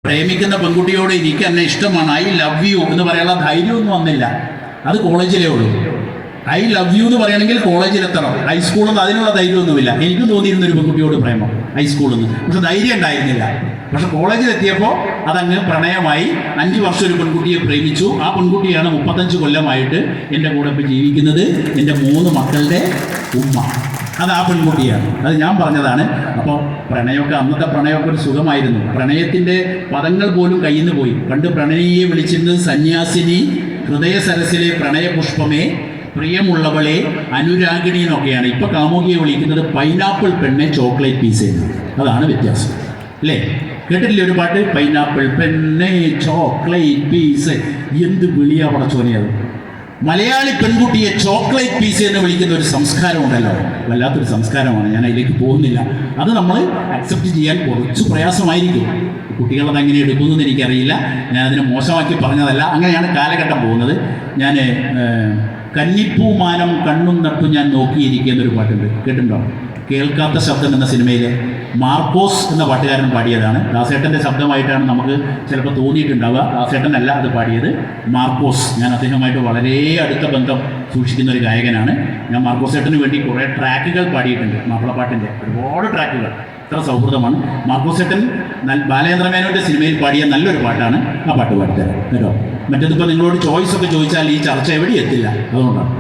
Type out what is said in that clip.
പ്രേമിക്കുന്ന പെൺകുട്ടിയോട് എനിക്ക് എന്നെ ഇഷ്ടമാണ്, ഐ ലവ് യു എന്ന് പറയാനുള്ള ധൈര്യമൊന്നും വന്നില്ല. അത് കോളേജിലേ ഉള്ളൂ. ഐ ലവ് യു എന്ന് പറയണമെങ്കിൽ കോളേജിലെത്തണം. ഹൈസ്കൂളിൽ നിന്ന് അതിനുള്ള ധൈര്യമൊന്നുമില്ല. എനിക്കും തോന്നിയിരുന്ന ഒരു പെൺകുട്ടിയോട് പ്രേമം ഹൈസ്കൂളിൽ നിന്ന്, പക്ഷെ ധൈര്യം ഉണ്ടായിരുന്നില്ല. പക്ഷെ കോളേജിലെത്തിയപ്പോൾ അതങ്ങ് പ്രണയമായി. 5 വർഷം ഒരു പെൺകുട്ടിയെ പ്രേമിച്ചു. ആ പെൺകുട്ടിയാണ് 35 കൊല്ലമായിട്ട് എൻ്റെ കൂടെ ഇപ്പോൾ ജീവിക്കുന്നത്. എൻ്റെ 3 മക്കളുടെ ഉമ്മ. അത് ആ പെൺകുട്ടിയാണ്. അത് ഞാൻ പറഞ്ഞതാണ്. അപ്പോൾ പ്രണയമൊക്കെ, അന്നത്തെ പ്രണയമൊക്കെ ഒരു സുഖമായിരുന്നു. പ്രണയത്തിൻ്റെ പദങ്ങൾ പോലും കയ്യിൽ നിന്ന് പോയി. പണ്ട് പ്രണയിയെ വിളിച്ചിരുന്നത് സന്യാസിനി, ഹൃദയ സരസിലെ പ്രണയപുഷ്പമേ, പ്രിയമുള്ളവളെ, അനുരാഗിണി എന്നൊക്കെയാണ്. ഇപ്പോൾ കാമുകിയെ വിളിക്കുന്നത് പൈനാപ്പിൾ പെണ്ണെ, ചോക്ലേറ്റ് പീസ് എന്ന്. അതാണ് വ്യത്യാസം അല്ലേ? കേട്ടിട്ടില്ലേ ഒരു പാട്ട്? പൈനാപ്പിൾ പെണ്ണെ ചോക്ലേറ്റ് പീസ്. എന്ത് വിളിയാ പടച്ചോനെയത്! മലയാളി പെൺകുട്ടിയെ ചോക്ലേറ്റ് പീസ് എന്ന് വിളിക്കുന്ന ഒരു സംസ്കാരം ഉണ്ടല്ലോ, വല്ലാത്തൊരു സംസ്കാരമാണ്. ഞാൻ അതിലേക്ക് പോകുന്നില്ല. അത് നമ്മൾ അക്സെപ്റ്റ് ചെയ്യാൻ കുറച്ച് പ്രയാസമായിരിക്കും. കുട്ടികളത് എങ്ങനെ എടുക്കുമെന്ന് എനിക്കറിയില്ല. ഞാൻ അതിനെ മോശമാക്കി പറഞ്ഞതല്ല. അങ്ങനെയാണ് കാലഘട്ടം പോകുന്നത്. ഞാൻ കന്നിപ്പൂമാനം കണ്ണും നട്ടു ഞാൻ നോക്കിയിരിക്കുന്നൊരു പാട്ടുണ്ട്, കേട്ടിട്ടുണ്ടോ? കേൾക്കാത്ത ശബ്ദം എന്ന സിനിമയിലെ മാർക്കോസ് എന്ന പാട്ടുകാരൻ പാടിയതാണ്. ദാസേട്ടൻ്റെ ശബ്ദമായിട്ടാണ് നമുക്ക് ചിലപ്പോൾ തോന്നിയിട്ടുണ്ടാവുക. ദാസേട്ടനല്ല അത് പാടിയത്, മാർക്കോസ്. ഞാൻ അദ്ദേഹമായിട്ട് വളരെ അടുത്ത ബന്ധം സൂക്ഷിക്കുന്ന ഒരു ഗായകനാണ്. ഞാൻ മാർക്കോസേട്ടന് വേണ്ടി കുറേ ട്രാക്കുകൾ പാടിയിട്ടുണ്ട്. മാപ്പിളപ്പാട്ടിൻ്റെ ഒരുപാട് ട്രാക്കുകൾ. ഇത്ര സൗഹൃദമാണ്. മാർക്കോസേട്ടൻ ബാലേന്ദ്ര മേനോൻ്റെ സിനിമയിൽ പാടിയ നല്ലൊരു പാട്ടാണ്. ആ പാട്ട് പാടിത്തരാം കേട്ടോ. മറ്റേതിപ്പോൾ നിങ്ങളോട് ചോയ്സൊക്കെ ചോദിച്ചാൽ ഈ ചർച്ച എവിടെ എത്തില്ല. അതുകൊണ്ടാണ്